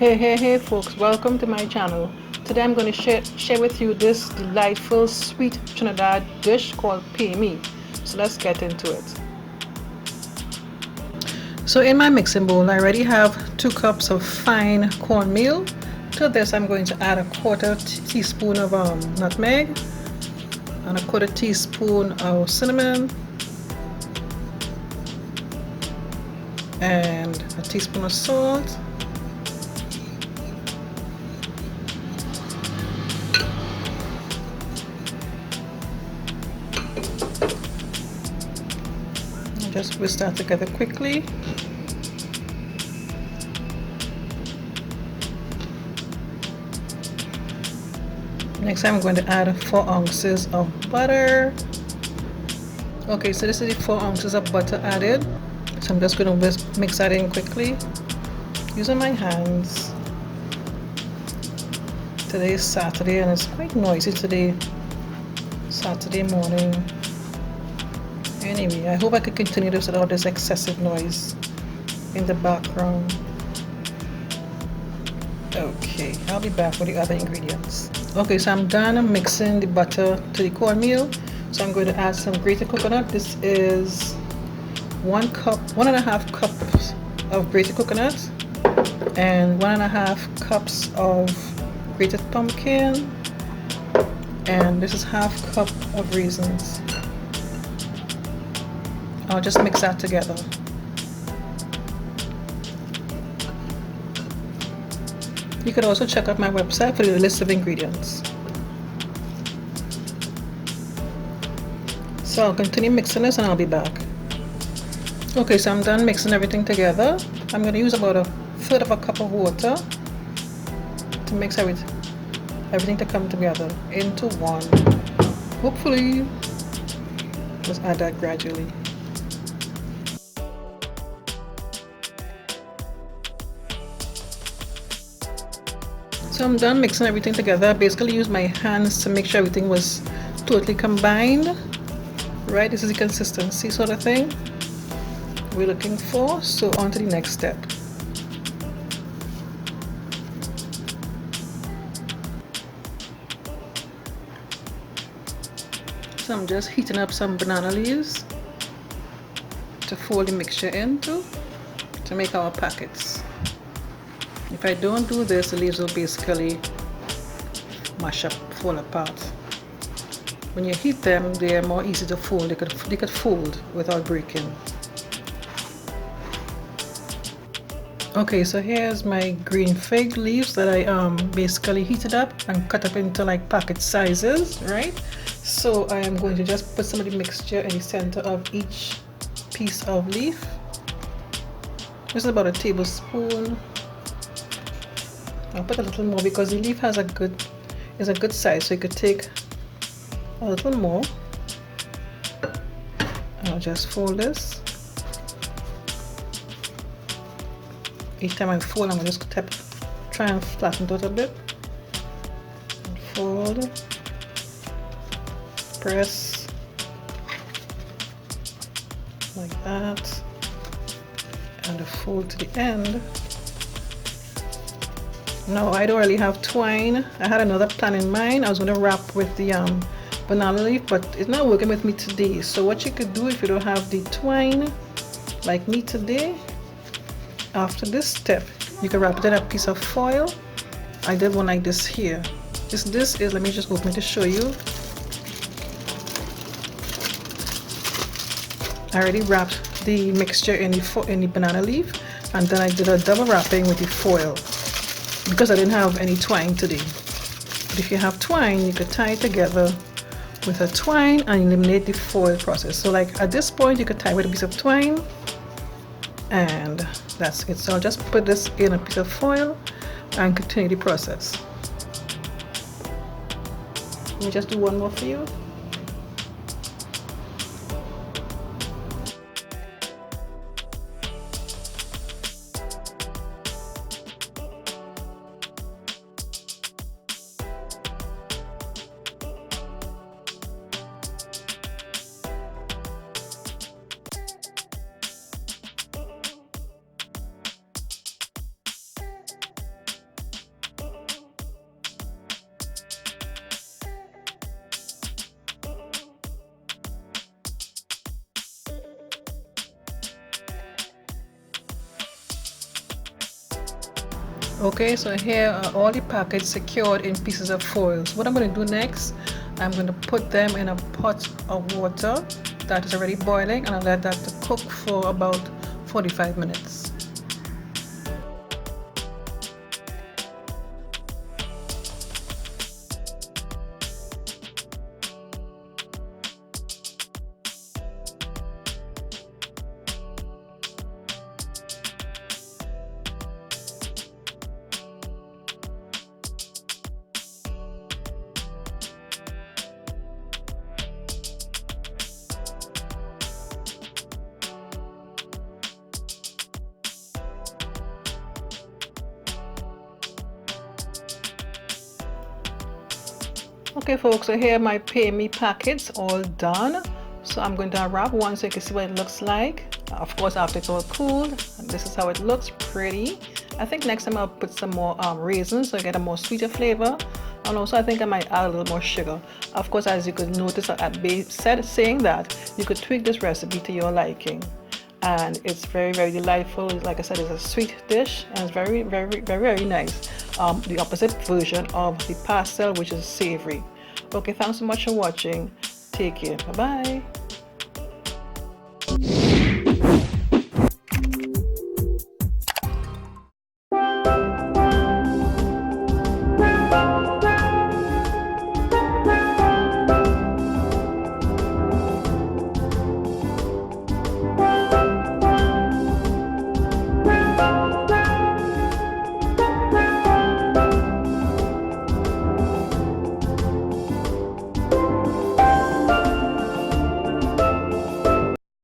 Hey folks, welcome to my channel. Today I'm going to share with you this delightful sweet Trinidad dish called Paime. So let's get into it. So in my mixing bowl I already have 2 cups of fine cornmeal. To this I'm going to add a quarter teaspoon of nutmeg and a quarter teaspoon of cinnamon and a teaspoon of salt. Just whisk that together quickly. Next I'm going to add 4 ounces of butter. Okay, so this is the 4 ounces of butter added. So I'm just going to mix that in quickly using my hands. Today is Saturday and it's quite noisy today, Saturday morning. Anyway, I hope I could continue this without this excessive noise in the background. Okay, I'll be back with the other ingredients. Okay, so I'm done mixing the butter to the cornmeal. So I'm going to add some grated coconut. This is 1.5 cups of grated coconut and 1.5 cups of grated pumpkin, and this is ½ cup of raisins. I'll just mix that together. You could also check out my website for the list of ingredients. So I'll continue mixing this and I'll be back. Okay, so I'm done mixing everything together. I'm going to use about 1/3 cup of water to mix everything to come together into one. Hopefully, just add that gradually. So I'm done mixing everything together. I basically used my hands to make sure everything was totally combined. Right, this is the consistency sort of thing we're looking for. So on to the next step. So I'm just heating up some banana leaves to fold the mixture into to make our packets. If I don't do this, the leaves will basically mash up, fall apart. When you heat them, they are more easy to fold. They could fold without breaking. Okay, so here's my green fig leaves that I basically heated up and cut up into like packet sizes, right? So I am going to just put some of the mixture in the center of each piece of leaf. This is about a tablespoon. I'll put a little more because the leaf is a good size, so you could take a little more. I'll just fold this. Each time I fold, I'm going to just try and flatten it out a bit. Fold, press, like that, and fold to the end. Now I don't really have twine. I had another plan in mind. I was going to wrap with the banana leaf, but it's not working with me today. So what you could do if you don't have the twine like me today, after this step you can wrap it in a piece of foil. I did one like this here. This is, let me just open it to show you. I already wrapped the mixture in the banana leaf, and then I did a double wrapping with the foil because I didn't have any twine today. But if you have twine, you could tie it together with a twine and eliminate the foil process. So like at this point you could tie with a piece of twine, and that's it. So I'll just put this in a piece of foil and continue the process. Let me just do one more for you. Okay, so here are all the packets secured in pieces of foil. So what I'm going to do next, I'm going to put them in a pot of water that is already boiling, and I'll let that to cook for about 45 minutes. Okay folks, so here are my Paime packets all done. So I'm going to unwrap one so you can see what it looks like. Of course, after it's all cooled, this is how it looks, pretty. I think next time I'll put some more raisins so I get a more sweeter flavor. And also I think I might add a little more sugar. Of course, as you could notice, saying that you could tweak this recipe to your liking. And it's very, very delightful. Like I said, it's a sweet dish and it's very, very, very, very nice. The opposite version of the pastel, which is savory. Okay, thanks so much for watching. Take care. Bye bye.